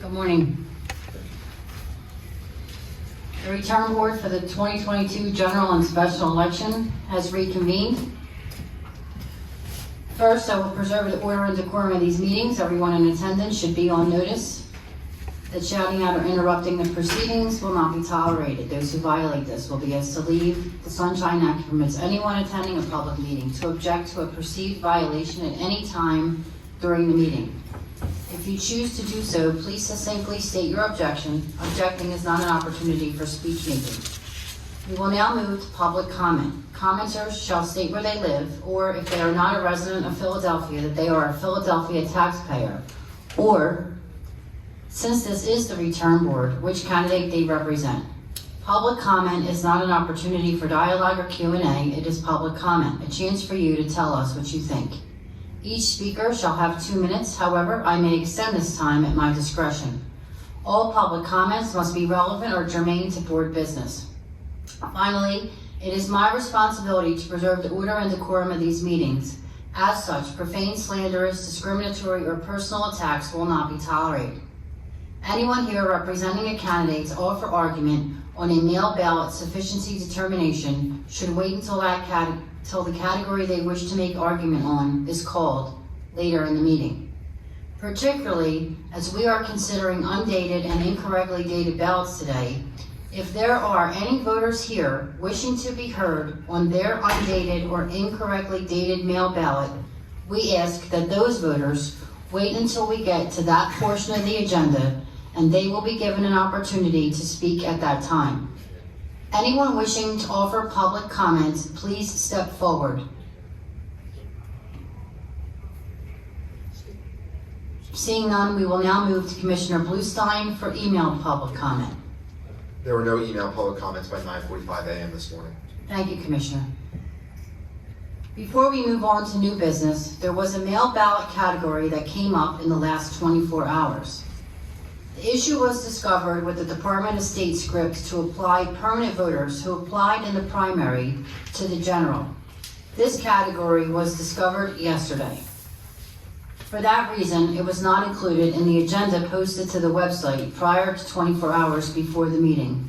Good morning. The return board for the 2022 general and special election has reconvened. First, I will preserve the order and decorum of these meetings. Everyone in attendance should be on notice that shouting out or interrupting the proceedings will not be tolerated. Those who violate this will be asked to leave. The Sunshine Act permits anyone attending a public meeting to object to a perceived violation at any time during the meeting. If you choose to do so, please succinctly state your objection. Objecting is not an opportunity for speech making. We will now move to public comment. Commenters shall state where they live, or if they are not a resident of Philadelphia, that they are a Philadelphia taxpayer, or, since this is the return board, which candidate they represent. Public comment is not an opportunity for dialogue or Q&A. It is public comment, a chance for you to tell us what you think. Each speaker shall have 2 minutes. However, I may extend this time at my discretion. All public comments must be relevant or germane to board business. Finally, it is my responsibility to preserve the order and decorum of these meetings. As such, profane, slanderous, discriminatory, or personal attacks will not be tolerated. Anyone here representing a candidate to offer argument on a mail ballot sufficiency determination should wait until the category they wish to make argument on is called later in the meeting. Particularly as we are considering undated and incorrectly dated ballots today, if there are any voters here wishing to be heard on their undated or incorrectly dated mail ballot, we ask that those voters wait until we get to that portion of the agenda, and they will be given an opportunity to speak at that time. Anyone wishing to offer public comments, please step forward. Seeing none, we will now move to Commissioner Bluestein for emailed public comment. There were no email public comments by 9:45 a.m. this morning. Thank you, Commissioner. Before we move on to new business, there was a mail ballot category that came up in the last 24 hours. The issue was discovered with the Dept of State script to apply permanent voters who applied in the primary to the general. This category was discovered yesterday. For that reason, it was not included in the agenda posted to the website prior to 24 hours before the meeting.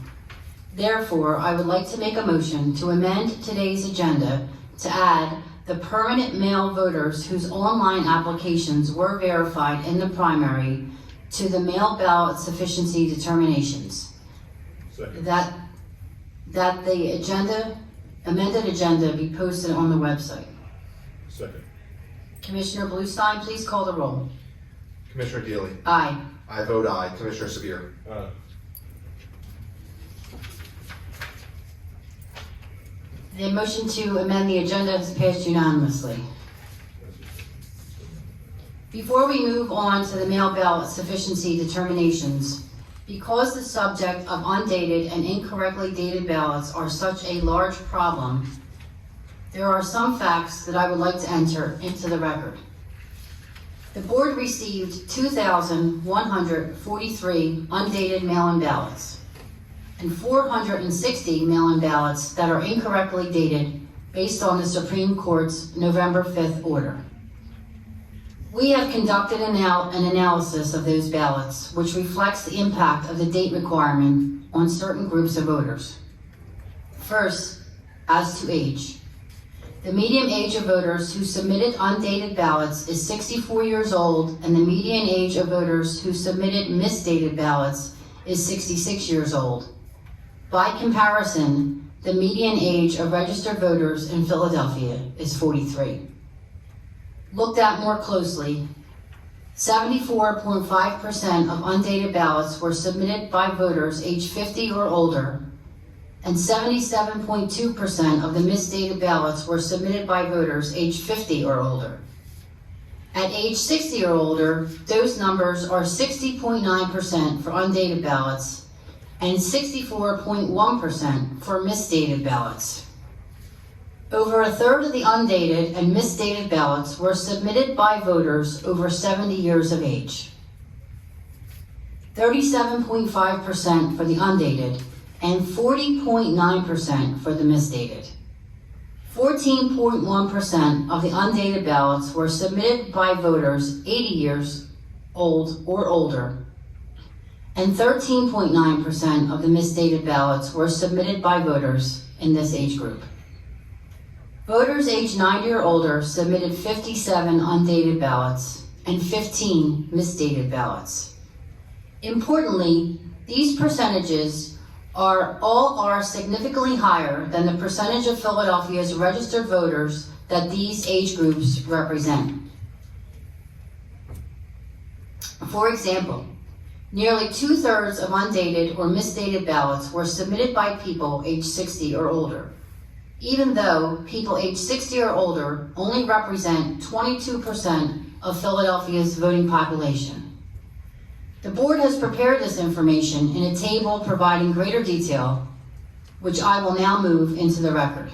Therefore, I would like to make a motion to amend today's agenda to add the permanent mail voters whose online applications were verified in the primary to the mail ballot sufficiency determinations. Second. That the amended agenda be posted on the website. Second. Commissioner Bluestein, please call the roll. Commissioner Deeley. Aye. I vote aye. Commissioner Sabir. Aye. The motion to amend the agenda has passed unanimously. Before we move on to the mail ballot sufficiency determinations, because the subject of undated and incorrectly dated ballots are such a large problem, there are some facts that I would like to enter into the record. The board received 2,143 undated mail-in ballots and 460 mail-in ballots that are incorrectly dated based on the Supreme Court's November 5th order. We have conducted an analysis of those ballots, which reflects the impact of the date requirement on certain groups of voters. First, as to age. The median age of voters who submitted undated ballots is 64 years old, and the median age of voters who submitted misdated ballots is 66 years old. By comparison, the median age of registered voters in Philadelphia is 43. Looked at more closely, 74.5% of undated ballots were submitted by voters age 50 or older, and 77.2% of the misdated ballots were submitted by voters age 50 or older. At age 60 or older, those numbers are 60.9% for undated ballots and 64.1% for misdated ballots. Over a third of the undated and misdated ballots were submitted by voters over 70 years of age. 37.5% for the undated and 40.9% for the misdated. 14.1% of the undated ballots were submitted by voters 80 years old or older, and 13.9% of the misdated ballots were submitted by voters in this age group. Voters aged 90 or older submitted 57 undated ballots and 15 misdated ballots. Importantly, these percentages are significantly higher than the percentage of Philadelphia's registered voters that these age groups represent. For example, nearly 2/3 of undated or misdated ballots were submitted by people aged 60 or older, even though people aged 60 or older only represent 22% of Philadelphia's voting population. The board has prepared this information in a table providing greater detail, which I will now move into the record.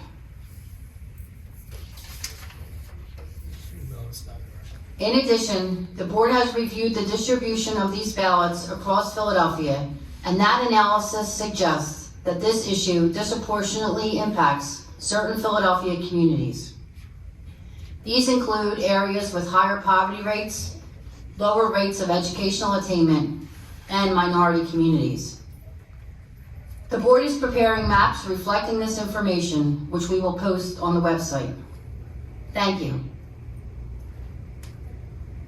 In addition, the board has reviewed the distribution of these ballots across Philadelphia, and that analysis suggests that this issue disproportionately impacts certain Philadelphia communities. These include areas with higher poverty rates, lower rates of educational attainment, and minority communities. The board is preparing maps reflecting this information, which we will post on the website. Thank you.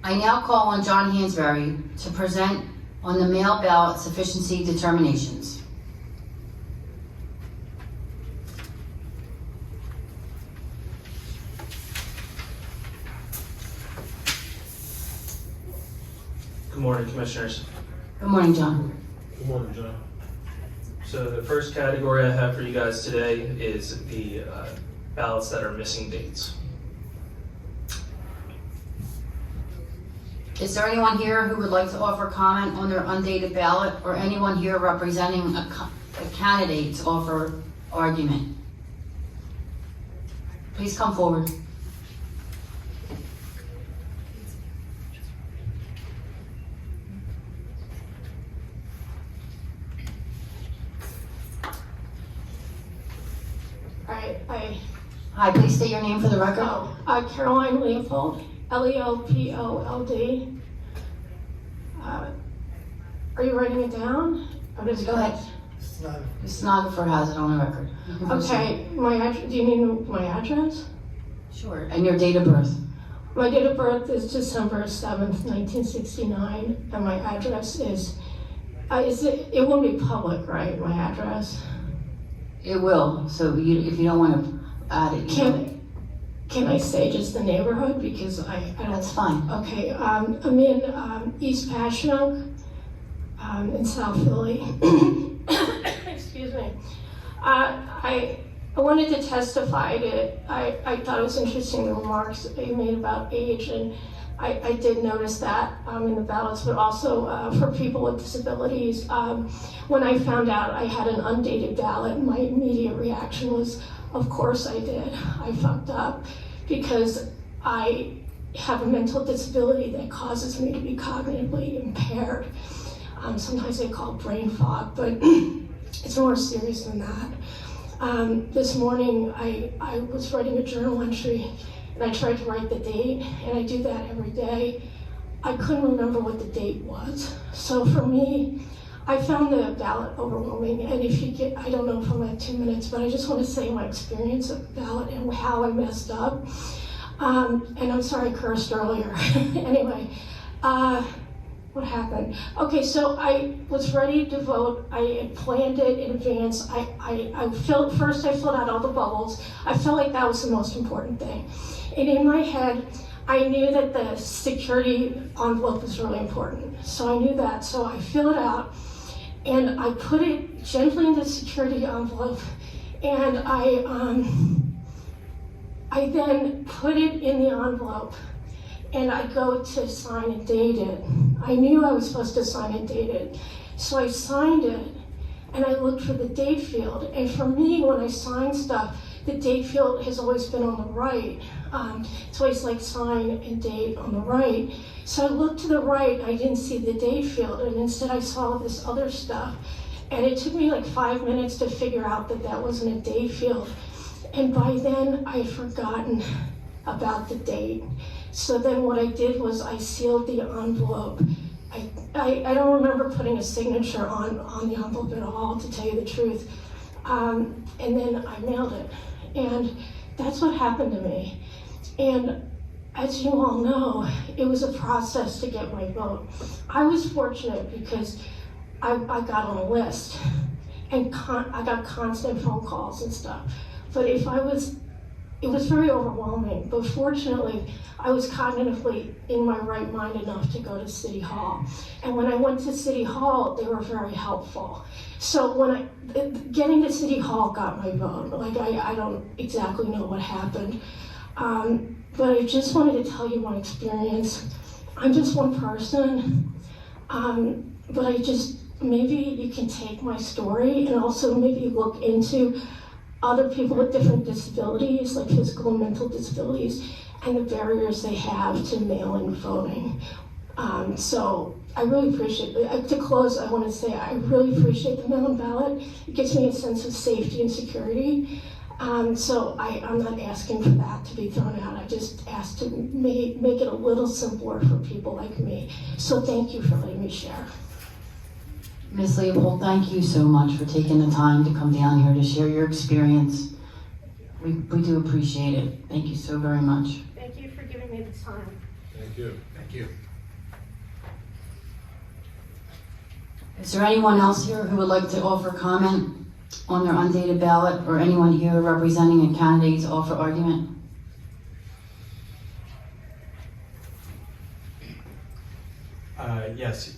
I now call on John Hansberry to present on the mail ballot sufficiency determinations. Good morning, Commissioners. Good morning, John. Good morning, John. So the first category I have for you guys today is the ballots that are missing dates. Is there anyone here who would like to offer comment on their undated ballot, or anyone here representing a candidate to offer argument? Please come forward. Hi, please state your name for the record. Caroline Leopold, Leopold. Are you writing it down? Go ahead. The stenographer has it on the record. Okay, do you need my address? Sure. And your date of birth? My date of birth is December 7th, 1969, and my address is it won't be public, right, my address? It will, so if you don't want to add it. Can I say just the neighborhood, because I don't... That's fine. Okay, I'm in East Passyunk, in South Philly. Excuse me. I wanted to testify to, I thought it was interesting, the remarks that you made about age, and I did notice that in the ballots, but also for people with disabilities. When I found out I had an undated ballot, my immediate reaction was, of course I did. I fucked up because I have a mental disability that causes me to be cognitively impaired. Sometimes they call it brain fog, but it's more serious than that. This morning I was writing a journal entry, and I tried to write the date, and I do that every day. I couldn't remember what the date was. So for me, I found the ballot overwhelming, and if you get, I don't know if I'm at 2 minutes, but I just want to say my experience of the ballot and how I messed up. And I'm sorry I cursed earlier. Anyway, what happened? Okay, so I was ready to vote. I had planned it in advance. First I filled out all the bubbles. I felt like that was the most important thing. And in my head, I knew that the security envelope was really important. So I knew that, so I filled it out. And I put it gently in the security envelope, and I then put it in the envelope, and I go to sign and date it. I knew I was supposed to sign and date it, so I signed it, and I looked for the date field. And for me, when I sign stuff, the date field has always been on the right. It's always like sign and date on the right. So I looked to the right, I didn't see the date field, and instead I saw this other stuff. And it took me like 5 minutes to figure out that that wasn't a date field. And by then, I had forgotten about the date. So then what I did was I sealed the envelope I don't remember putting a signature on the envelope at all, to tell you the truth. And then I mailed it. And that's what happened to me. And as you all know, it was a process to get my vote. I was fortunate because I got on a list, and I got constant phone calls and stuff. But it was very overwhelming. But fortunately, I was cognitively in my right mind enough to go to City Hall. And when I went to City Hall, they were very helpful. So getting to City Hall got my vote. Like, I don't exactly know what happened. But I just wanted to tell you my experience. I'm just one person, but maybe you can take my story and also maybe look into other people with different disabilities, like physical and mental disabilities, and the barriers they have to mail-in voting. So I really appreciate it. To close, I want to say I really appreciate the mail-in ballot. It gives me a sense of safety and security. So I'm not asking for that to be thrown out. I just asked to make it a little simpler for people like me. So thank you for letting me share. Ms. Leopold, thank you so much for taking the time to come down here to share your experience. We do appreciate it. Thank you so very much. Thank you for giving me the time. Thank you. Thank you. Is there anyone else here who would like to offer comment on their undated ballot, or anyone here representing a candidate's offer argument? Yes.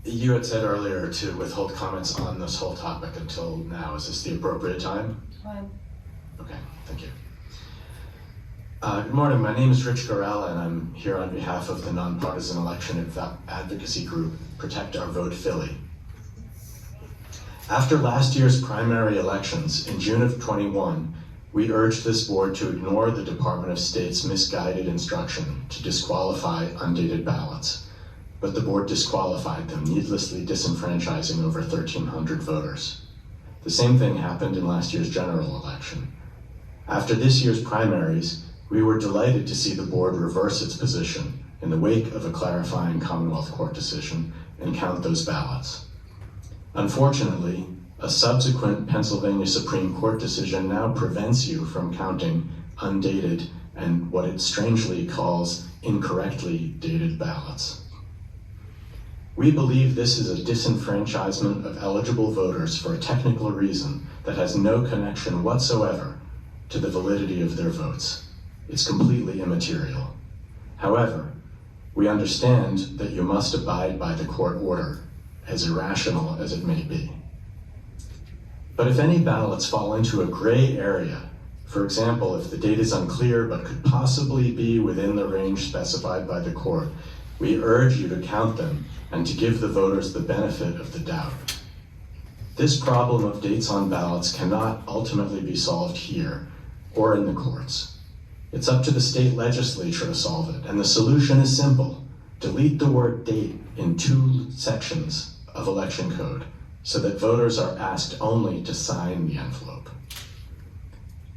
You had said earlier to withhold comments on this whole topic until now. Is this the appropriate time? Go ahead. Okay, thank you. Good morning, my name is Rich Garella, and I'm here on behalf of the nonpartisan election advocacy group, Protect Our Vote Philly. After last year's primary elections in June of 21, we urged this board to ignore the Department of State's misguided instruction to disqualify undated ballots, but the board disqualified them, needlessly disenfranchising over 1,300 voters. The same thing happened in last year's general election. After this year's primaries, we were delighted to see the board reverse its position in the wake of a clarifying Commonwealth Court decision and count those ballots. Unfortunately, a subsequent Pennsylvania Supreme Court decision now prevents you from counting undated and what it strangely calls incorrectly dated ballots. We believe this is a disenfranchisement of eligible voters for a technical reason that has no connection whatsoever to the validity of their votes. It's completely immaterial. However, we understand that you must abide by the court order, as irrational as it may be. But if any ballots fall into a gray area, for example, if the date is unclear but could possibly be within the range specified by the court, we urge you to count them and to give the voters the benefit of the doubt. This problem of dates on ballots cannot ultimately be solved here or in the courts. It's up to the state legislature to solve it, and the solution is simple. Delete the word date in 2 sections of election code so that voters are asked only to sign the envelope.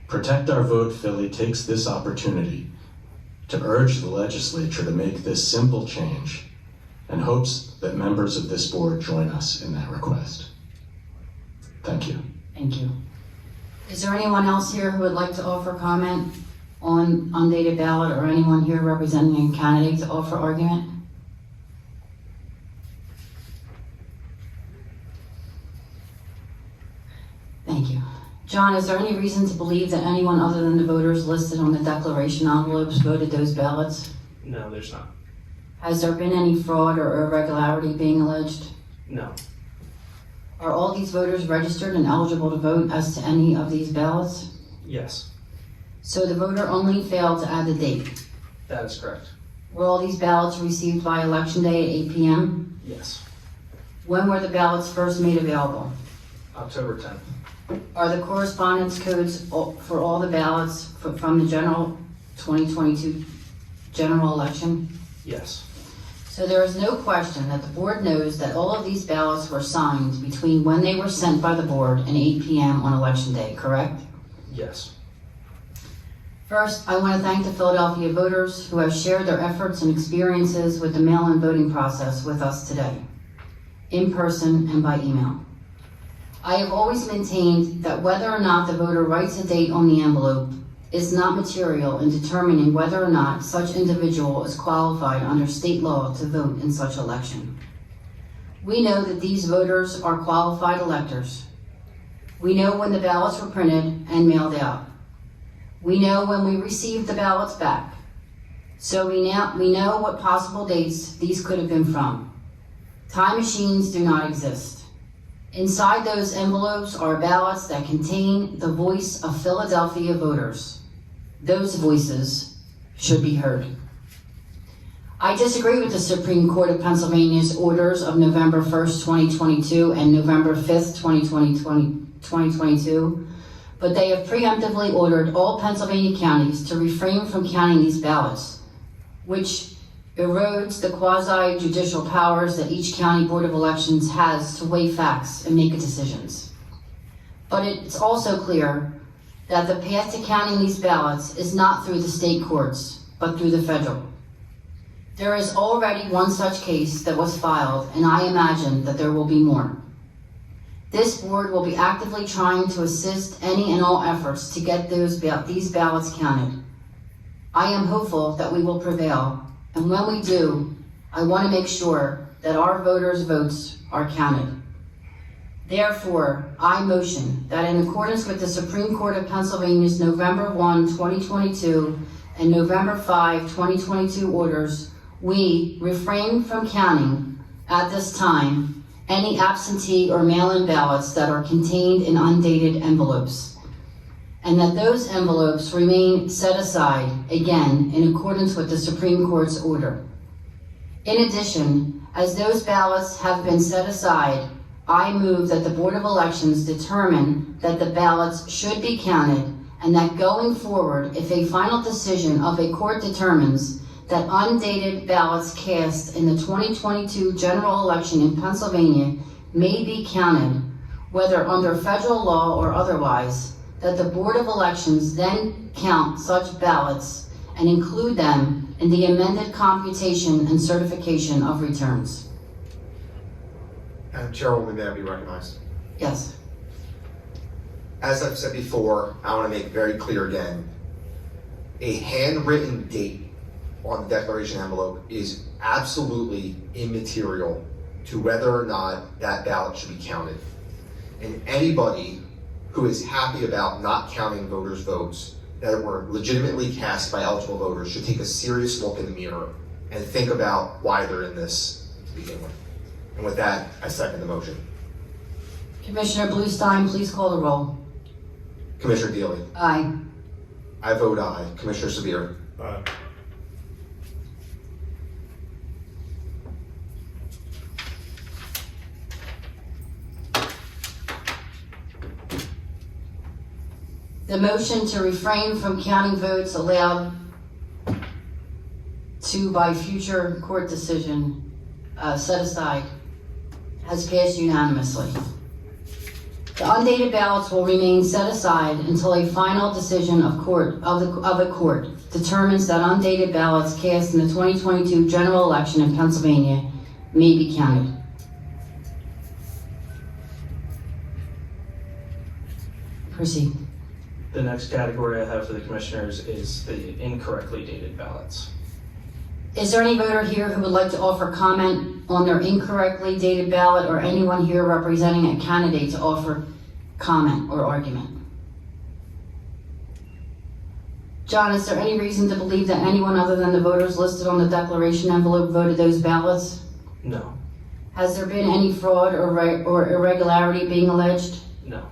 Protect Our Vote Philly takes this opportunity to urge the legislature to make this simple change and hopes that members of this board join us in that request. Thank you. Thank you. Is there anyone else here who would like to offer comment on undated ballot, or anyone here representing a candidate to offer argument? Thank you. John, is there any reason to believe that anyone other than the voters listed on the declaration envelopes voted those ballots? No, there's not. Has there been any fraud or irregularity being alleged? No. Are all these voters registered and eligible to vote as to any of these ballots? Yes, So the voter only failed to add the date. that is correct. Were all these ballots received by Election Day at 8 p.m.? Yes. When were the ballots first made available? October 10th. Are the correspondence codes for all the ballots from the general 2022 general election? Yes. So there is no question that the board knows that all of these ballots were signed between when they were sent by the board and 8 p.m. on Election Day, correct? Yes. First, I want to thank the Philadelphia voters who have shared their efforts and experiences with the mail-in voting process with us today, in person and by email. I have always maintained that whether or not the voter writes a date on the envelope is not material in determining whether or not such individual is qualified under state law to vote in such election. We know that these voters are qualified electors. We know when the ballots were printed and mailed out. We know when we received the ballots back. So we know what possible dates these could have been from. Time machines do not exist. Inside those envelopes are ballots that contain the voice of Philadelphia voters. Those voices should be heard. I disagree with the Supreme Court of Pennsylvania's orders of November 1st, 2022 and November 5th, 2022, but they have preemptively ordered all Pennsylvania counties to refrain from counting these ballots, which erodes the quasi-judicial powers that each county board of elections has to weigh facts and make decisions. But it's also clear that the path to counting these ballots is not through the state courts, but through the federal. There is already one such case that was filed, and I imagine that there will be more. This board will be actively trying to assist any and all efforts to get these ballots counted. I am hopeful that we will prevail, and when we do, I want to make sure that our voters' votes are counted. Therefore, I motion that in accordance with the Supreme Court of Pennsylvania's November 1, 2022 and November 5, 2022 orders, we refrain from counting at this time any absentee or mail-in ballots that are contained in undated envelopes, and that those envelopes remain set aside, again, in accordance with the Supreme Court's order. In addition, as those ballots have been set aside, I move that the Board of Elections determine that the ballots should be counted, and that going forward, if a final decision of a court determines that undated ballots cast in the 2022 general election in Pennsylvania may be counted, whether under federal law or otherwise, that the Board of Elections then count such ballots and include them in the amended computation and certification of returns. Chairwoman, may I be recognized? Yes. As I've said before, I want to make very clear again, a handwritten date on the declaration envelope is absolutely immaterial to whether or not that ballot should be counted. And anybody who is happy about not counting voters' votes that were legitimately cast by eligible voters should take a serious look in the mirror and think about why they're in this to begin with. And with that, I second the motion. Commissioner Bluestein, please call the roll. Commissioner Deeley. Aye. I vote aye. Commissioner Sabir. Aye. The motion to refrain from counting votes allowed to by future court decision set aside has passed unanimously. The undated ballots will remain set aside until a final decision of a court determines that undated ballots cast in the 2022 general election in Pennsylvania may be counted. Proceed. The next category I have for the commissioners is the incorrectly dated ballots. Is there any voter here who would like to offer comment on their incorrectly dated ballot, or anyone here representing a candidate to offer comment or argument? John, is there any reason to believe that anyone other than the voters listed on the declaration envelope voted those ballots? No. Has there been any fraud or irregularity being alleged? No.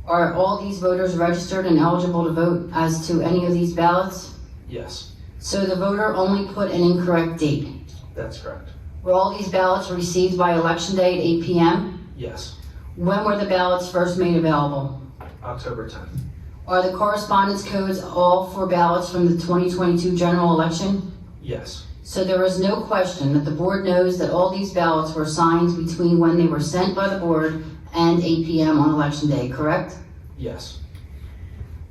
Are all these voters registered and eligible to vote as to any of these ballots? Yes. So the voter only put an incorrect date. That's correct. Were all these ballots received by election day at 8 p.m.? Yes. When were the ballots first made available? October 10th. Are the correspondence codes all for ballots from the 2022 general election? Yes. So there is no question that the board knows that all these ballots were signed between when they were sent by the board and 8 p.m. on election day, correct? Yes.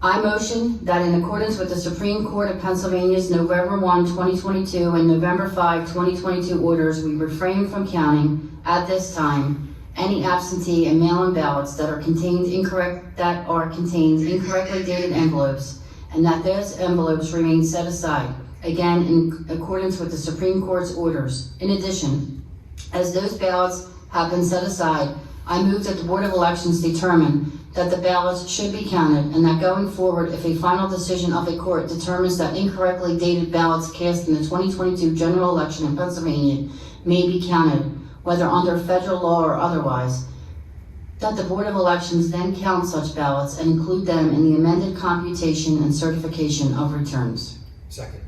I motion that in accordance with the Supreme Court of Pennsylvania's November 1, 2022 and November 5, 2022 orders, we refrain from counting at this time any absentee and mail-in ballots that are contained incorrectly dated envelopes, and that those envelopes remain set aside, again in accordance with the Supreme Court's orders. In addition, as those ballots have been set aside, I move that the Board of Elections determine that the ballots should be counted, and that going forward, if a final decision of a court determines that incorrectly dated ballots cast in the 2022 general election in Pennsylvania may be counted, whether under federal law or otherwise, that the Board of Elections then count such ballots and include them in the amended computation and certification of returns. Second.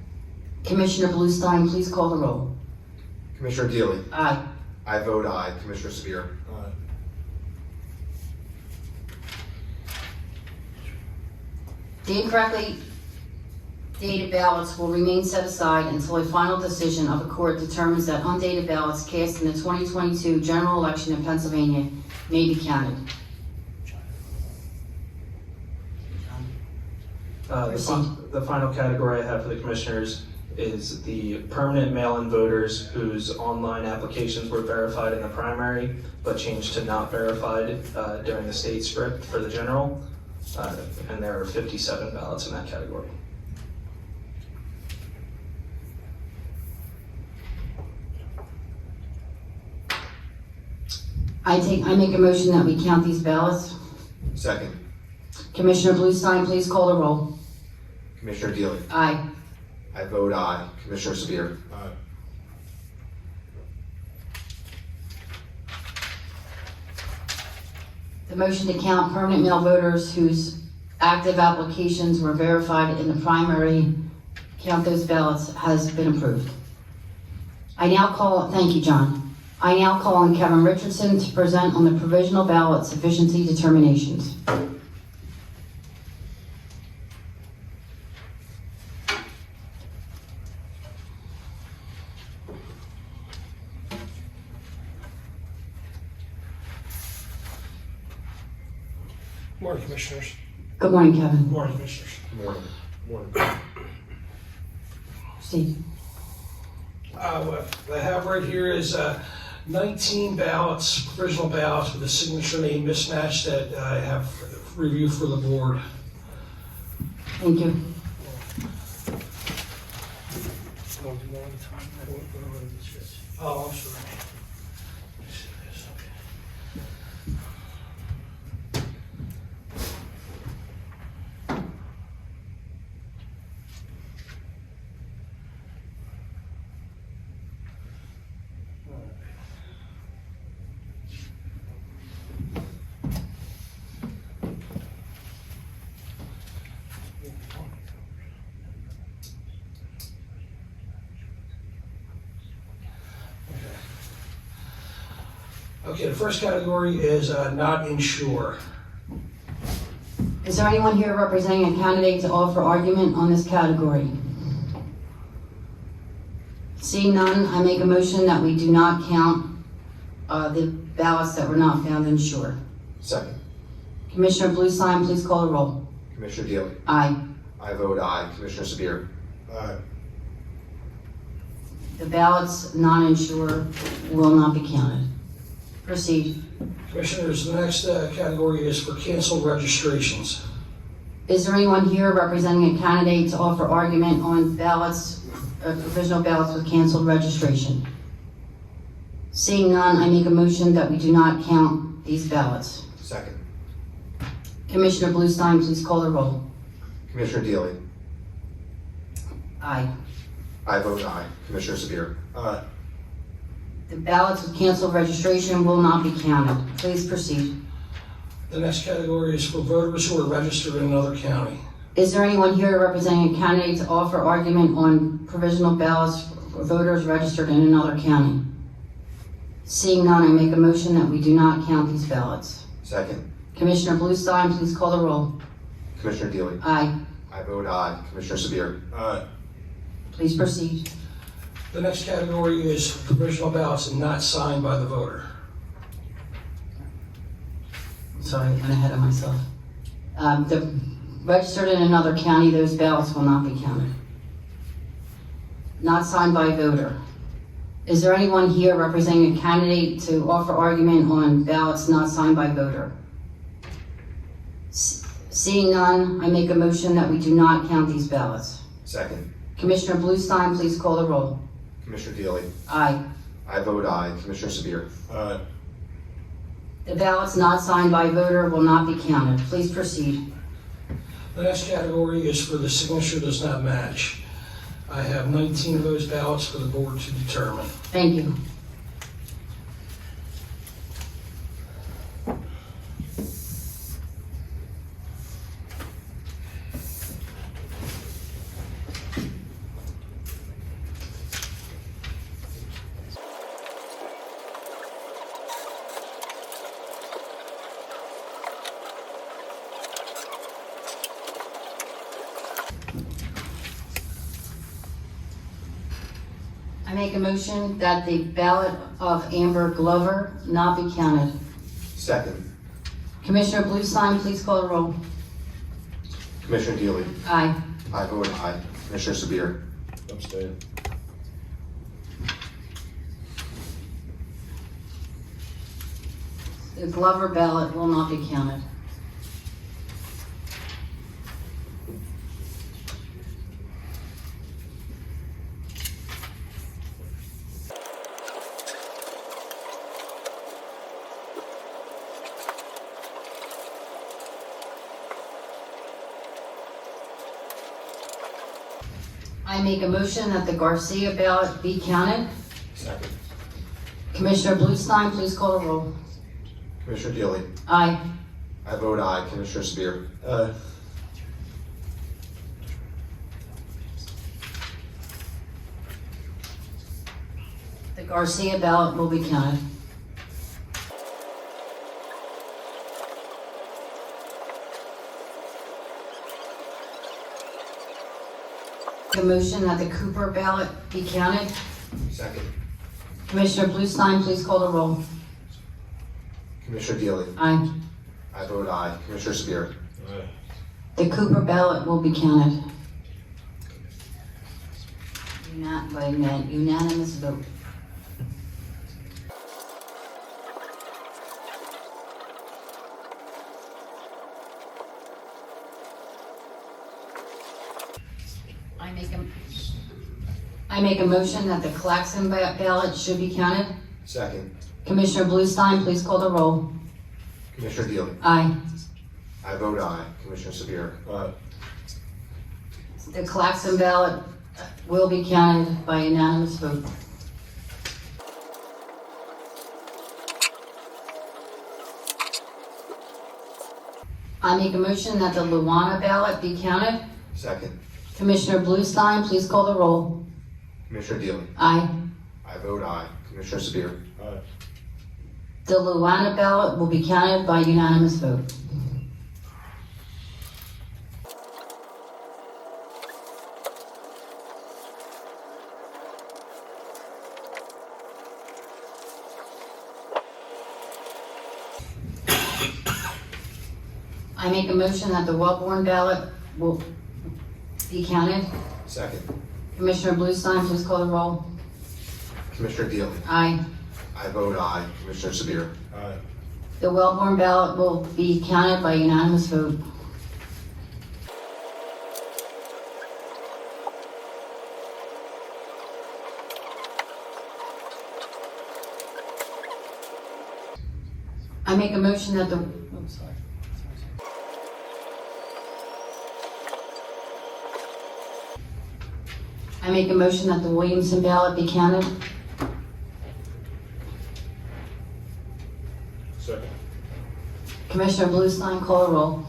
Commissioner Bluestein, please call the roll. Commissioner Deeley. Aye. I vote aye. Commissioner Sabir. Aye. The incorrectly dated ballots will remain set aside until a final decision of a court determines that undated ballots cast in the 2022 general election in Pennsylvania may be counted. The final category I have for the commissioners is the permanent mail-in voters whose online applications were verified in the primary but changed to not verified during the state script for the general. And there are 57 ballots in that category. I make a motion that we count these ballots. Second. Commissioner Bluestein, please call the roll. Commissioner Deeley. Aye. I vote aye. Commissioner Sabir. Aye. The motion to count permanent mail voters whose active applications were verified in the primary, count those ballots, has been approved. Thank you, John. I now call on Kevin Richardson to present on the provisional ballot sufficiency determinations. Morning, Commissioners. Good morning, Kevin. Morning, Commissioners. Good morning. Morning. Steve. What I have right here is 19 ballots, provisional ballots with a signature name mismatch that I have reviewed for the board. Thank you. Oh, I'm sorry. Okay, the first category is not insure. Is there anyone here representing a candidate to offer argument on this category? Seeing none, I make a motion that we do not count the ballots that were not found insured. Second. Commissioner Bluestein, please call the roll. Commissioner Deeley. Aye. I vote aye. Commissioner Sabir. Aye. The ballots non-insured will not be counted. Proceed. Commissioners, the next category is for canceled registrations. Is there anyone here representing a candidate to offer argument on ballots, provisional ballots with canceled registration? Seeing none, I make a motion that we do not count these ballots. Second. Commissioner Bluestein, please call the roll. Commissioner Deeley. Aye. I vote aye. Commissioner Sabir. Aye. The ballots with canceled registration will not be counted. Please proceed. The next category is for voters who are registered in another county. Is there anyone here representing a candidate to offer argument on provisional ballots for voters registered in another county? Seeing none, I make a motion that we do not count these ballots. Second. Commissioner Bluestein, please call the roll. Commissioner Deeley. Aye. I vote aye. Commissioner Sabir. Aye. Please proceed. The next category is provisional ballots not signed by the voter. Sorry, I went ahead of myself. The registered in another county, those ballots will not be counted. Not signed by a voter. Is there anyone here representing a candidate to offer argument on ballots not signed by voter? Seeing none, I make a motion that we do not count these ballots. Second. Commissioner Bluestein, please call the roll. Commissioner Deeley. Aye. I vote aye. Commissioner Sabir. Aye. The ballots not signed by voter will not be counted. Please proceed. The next category is for the signature does not match. I have 19 of those ballots for the board to determine. Thank you. I make a motion that the ballot of Amber Glover not be counted. Second. Commissioner Bluestein, please call the roll. Commissioner Deeley. Aye. I vote aye. Commissioner Sabir. Abstain. The Glover ballot will not be counted. I make a motion that the Garcia ballot be counted. Second. Commissioner Bluestein, please call the roll. Commissioner Deeley. Aye. I vote aye. Commissioner Sabir. Aye. The Garcia ballot will be counted. A motion that the Cooper ballot be counted. Second. Commissioner Bluestein, please call the roll. Commissioner Deeley. Aye. I vote aye. Commissioner Sabir. Aye. The Cooper ballot will be counted. By unanimous vote. I make a motion that the Claxon ballot should be counted. Second. Commissioner Bluestein, please call the roll. Commissioner Deeley. Aye. I vote aye. Commissioner Sabir. Aye. The Claxon ballot will be counted by unanimous vote. I make a motion that the Luana ballot be counted. Second. Commissioner Bluestein, please call the roll. Commissioner Deeley. Aye. I vote aye. Commissioner Sabir. Aye. The Luana ballot will be counted by unanimous vote. I make a motion that the Wellborn ballot will be counted. Second. Commissioner Bluestein, please call the roll. Commissioner Deeley. Aye. I vote aye. Commissioner Sabir. Aye. The Wellborn ballot will be counted by unanimous vote. I make a motion that the, I make a motion that the Williamson ballot be counted. Second. Commissioner Bluestein, call the roll.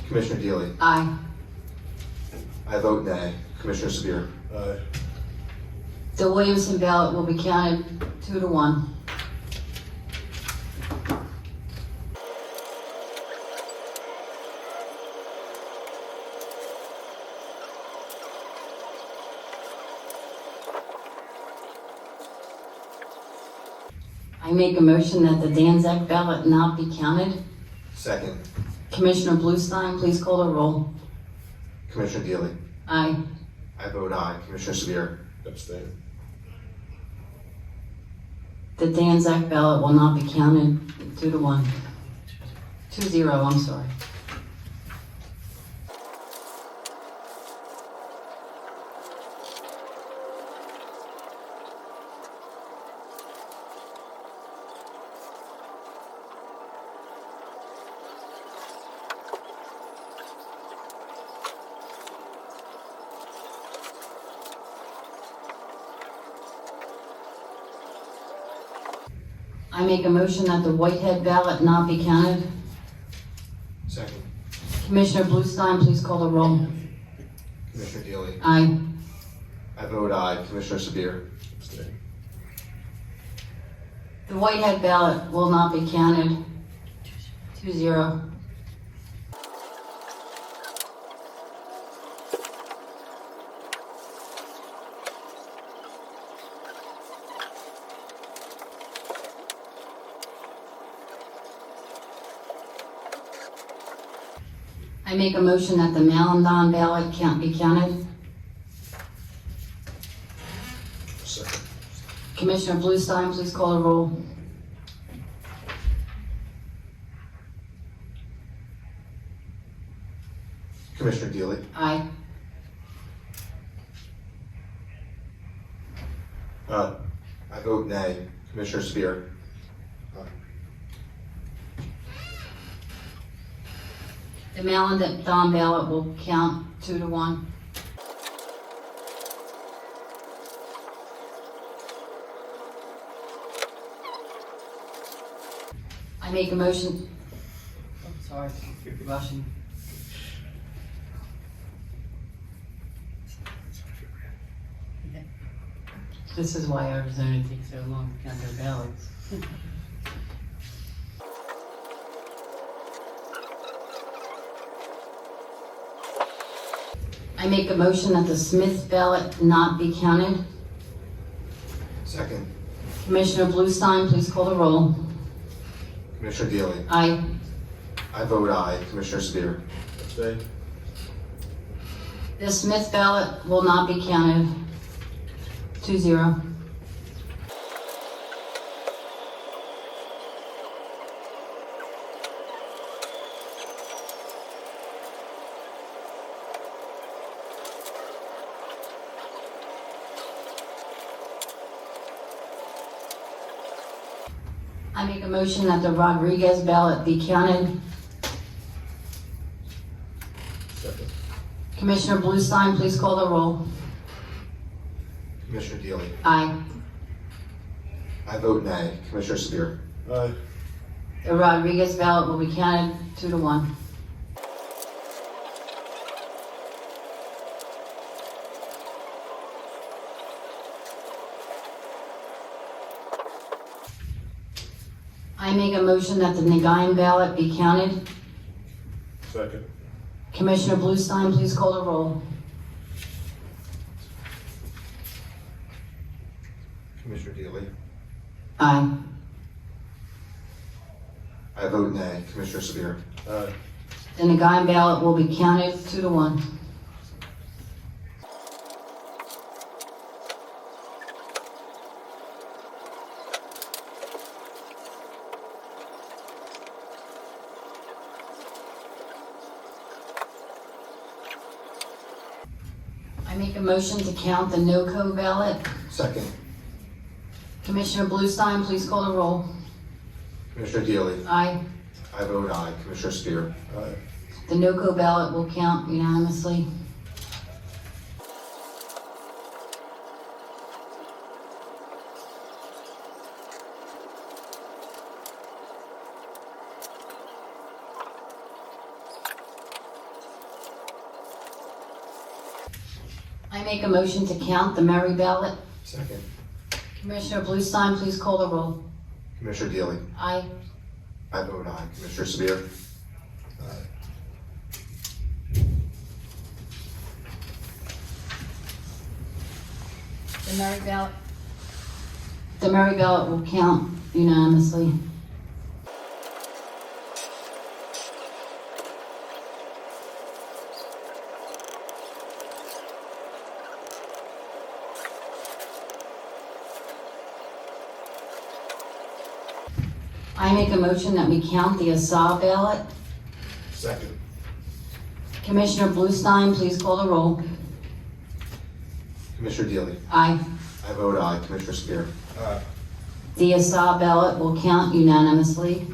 Commissioner Deeley. Aye. I vote nay. Commissioner Sabir. Aye. The Williamson ballot will be counted 2-1. I make a motion that the Danzig ballot not be counted. Second. Commissioner Bluestein, please call the roll. Commissioner Deeley. Aye. I vote aye. Commissioner Sabir. Abstain. The Danzak ballot will not be counted 2-1. 2-0, I'm sorry. I make a motion that the Whitehead ballot not be counted. Second. Commissioner Bluestein, please call the roll. Commissioner Deeley. Aye. I vote aye. Commissioner Sabir. Abstain. The Whitehead ballot will not be counted. 2-0. I make a motion that the Malandon ballot can't be counted. Second. Commissioner Bluestein, please call the roll. Commissioner Deeley. Aye. I vote nay. Commissioner Sabir. The Malandon ballot will count 2-1. I make a motion. Oh, sorry, you're rushing. This is why Arizona takes so long to count their ballots. I make a motion that the Smith ballot not be counted. Second. Commissioner Bluestein, please call the roll. Commissioner Deeley. Aye. I vote aye. Commissioner Sabir. Abstain. The Smith ballot will not be counted. 2-0. I make a motion that the Rodriguez ballot be counted. Second. Commissioner Bluestein, please call the roll. Commissioner Deeley. Aye. I vote nay. Commissioner Sabir. Aye. The Rodriguez ballot will be counted 2-1. I make a motion that the Negaim ballot be counted. Second. Commissioner Bluestein, please call the roll. Commissioner Deeley. Aye. I vote nay. Commissioner Sabir. Aye. The Negaim ballot will be counted 2-1. I make a motion to count the no-co ballot. Second. Commissioner Bluestein, please call the roll. Commissioner Deeley. Aye. I vote aye. Commissioner Sabir. Aye. The no-co ballot will count unanimously. I make a motion to count the Murray ballot. Second. Commissioner Bluestein, please call the roll. Commissioner Deeley. Aye. I vote aye. Commissioner Sabir. The Murray ballot will count unanimously. I make a motion that we count the ASA ballot. Second. Commissioner Bluestein, please call the roll. Commissioner Deeley. Aye. I vote aye. Commissioner Sabir. Aye. The ASA ballot will count unanimously.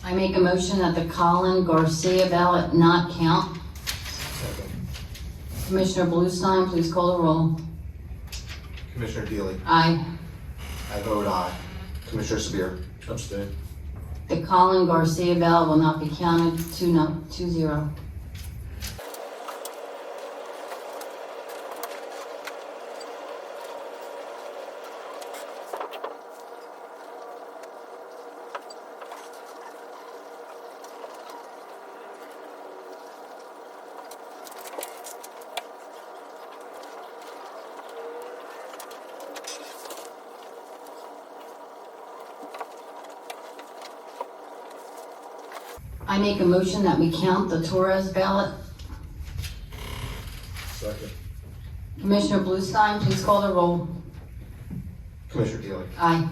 I make a motion that the Colin Garcia ballot not count. Second. Commissioner Bluestein, please call the roll. Commissioner Deeley. Aye. I vote aye. Commissioner Sabir. Abstain. The Colin Garcia ballot will not be counted, 2-0. I make a motion that we count the Torres ballot. Second. Commissioner Bluestein, please call the roll. Commissioner Deeley. Aye.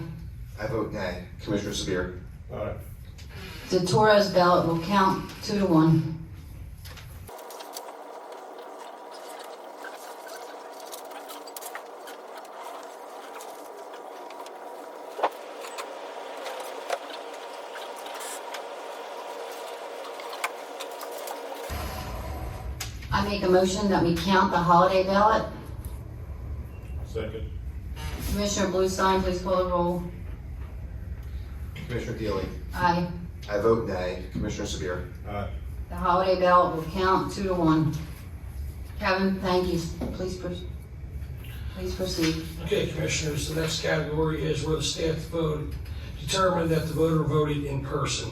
I vote nay. Commissioner Sabir. Aye. The Torres ballot will count 2-1. I make a motion that we count the holiday ballot. Second. Commissioner Bluestein, please call the roll. Commissioner Deeley. Aye. I vote nay. Commissioner Sabir. Aye. The holiday ballot will count 2-1. Kevin, thank you. Please proceed. Okay, Commissioners, the next category is where the staff vote determined that the voter voted in person.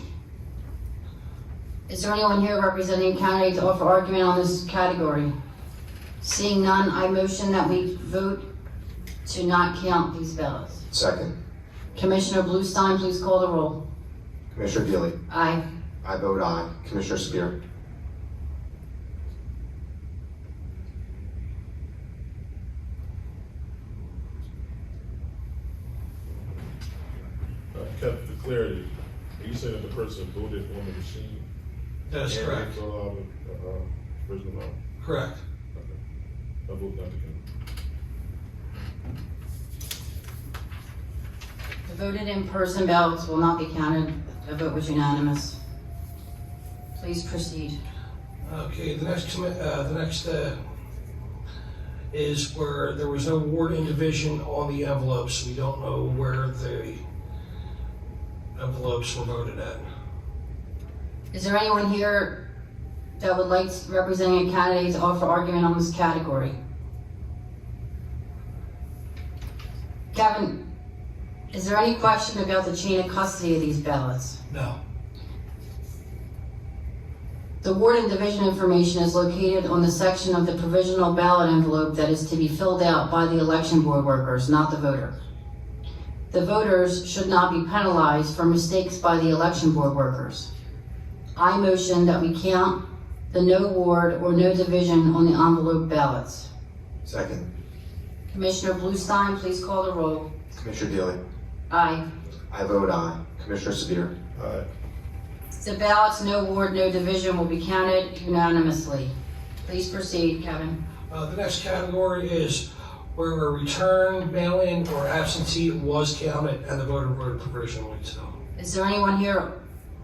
Is there anyone here representing a candidate to offer argument on this category? Seeing none, I motion that we vote to not count these ballots. Second. Commissioner Bluestein, please call the roll. Commissioner Deeley. Aye. I vote aye. Commissioner Sabir. Kept the clarity. Are you saying that the person voted on the machine? That is And correct. it's allowed the original amount? Correct. Okay. I vote not to count. The voted in-person ballots will not be counted. The vote was unanimous. Please proceed. Okay, the next is where there was no ward in division on the envelopes. We don't know where the envelopes were voted at. Is there anyone here that would like, representing a candidate, to offer argument on this category? Kevin, is there any question about the chain of custody of these ballots? No. The ward and division information is located on the section of the provisional ballot envelope that is to be filled out by the election board workers, not the voter. The voters should not be penalized for mistakes by the election board workers. I motion that we count the no ward or no division on the envelope ballots. Second. Commissioner Bluestein, please call the roll. Commissioner Deeley. Aye. I vote aye. Commissioner Sabir. Aye. The ballots no ward, no division will be counted unanimously. Please proceed, Kevin. The next category is where a return, mail-in, or absentee was counted and the voter voted provisionally. So, Is there anyone here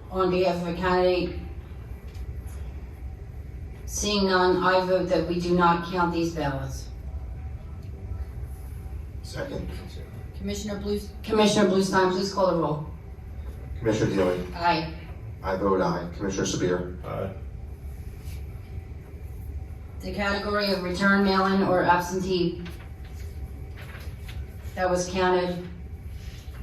on behalf of a candidate? Seeing none, I vote that we do not count these ballots. Second. Commissioner Bluestein, please call the roll. Commissioner Deeley. Aye. I vote aye. Commissioner Sabir. Aye. The category of return, mail-in, or absentee that was counted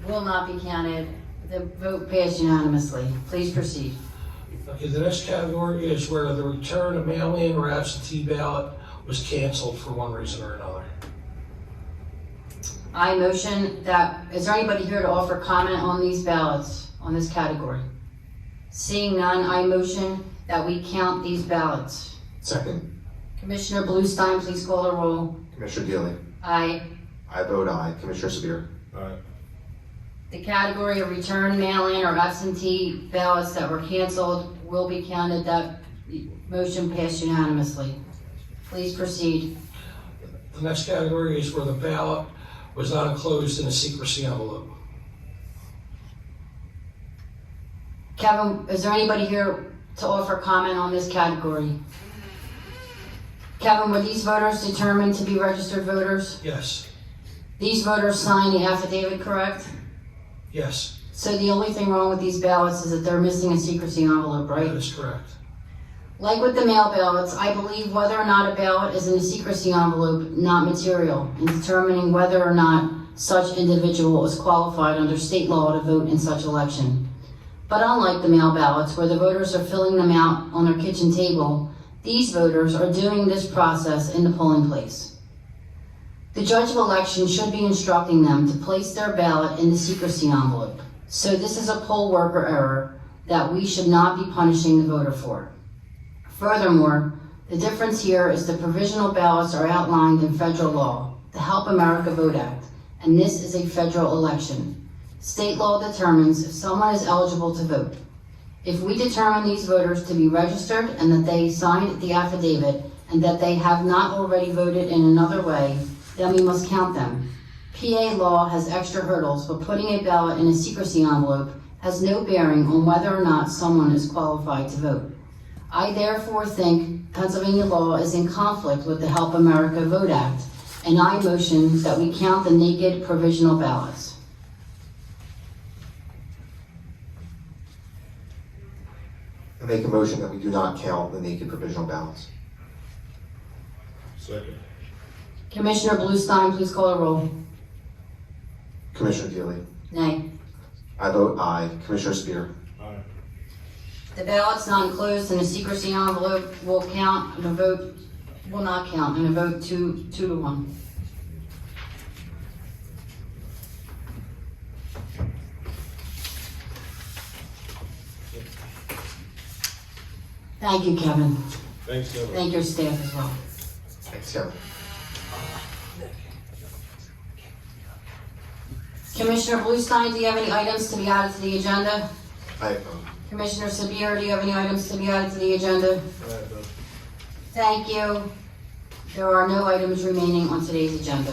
will not be counted. The vote passed unanimously. Please proceed. okay, the next category is where the return, a mail-in, or absentee ballot was canceled for one reason or another. I motion that, is there anybody here to offer comment on these ballots? on this category? Seeing none, I motion that we count these ballots. Second. Commissioner Bluestein, please call the roll. Commissioner Deeley. Aye. I vote aye. Commissioner Sabir. Aye. The category of return, mail-in, or absentee ballots that were canceled will be counted. That motion passed unanimously. Please proceed. The next category is where the ballot was not enclosed in a secrecy envelope. Kevin, is there anybody here to offer comment on this category? Kevin, were these voters determined to be registered voters? Yes, These voters signed the affidavit, correct? yes, So the only thing wrong with these ballots is that they're missing a secrecy envelope, that right? is correct. Like with the mail ballots, I believe whether or not a ballot is in a secrecy envelope not material in determining whether or not such individual is qualified under state law to vote in such election. But unlike the mail ballots, where the voters are filling them out on their kitchen table, these voters are doing this process in the polling place. The judge of election should be instructing them to place their ballot in the secrecy envelope. So this is a poll worker error that we should not be punishing the voter for. Furthermore, the difference here is the provisional ballots are outlined in federal law, the Help America Vote Act, and this is a federal election. State law determines if someone is eligible to vote. If we determine these voters to be registered and that they signed the affidavit and that they have not already voted in another way, then we must count them. PA law has extra hurdles, but putting a ballot in a secrecy envelope has no bearing on whether or not someone is qualified to vote. I therefore think Pennsylvania law is in conflict with the Help America Vote Act, and I motion that we count the naked provisional ballots. I make a motion that we do not count the naked provisional ballots. Second. Commissioner Bluestein, please call the roll. Commissioner Deeley. Nay. I vote aye. Commissioner Sabir. Aye. The ballots not enclosed in a secrecy envelope will count, and a vote will not count, and a vote 2-1. Thank you, Kevin. Thanks, Kevin. Thank your staff as well. Thanks, Kevin. Commissioner Bluestein, do you have any items to be added to the agenda? I Commissioner Sabir, do you have any items to be added to the agenda? Aye, Bill. Thank you. There are no items remaining on today's agenda.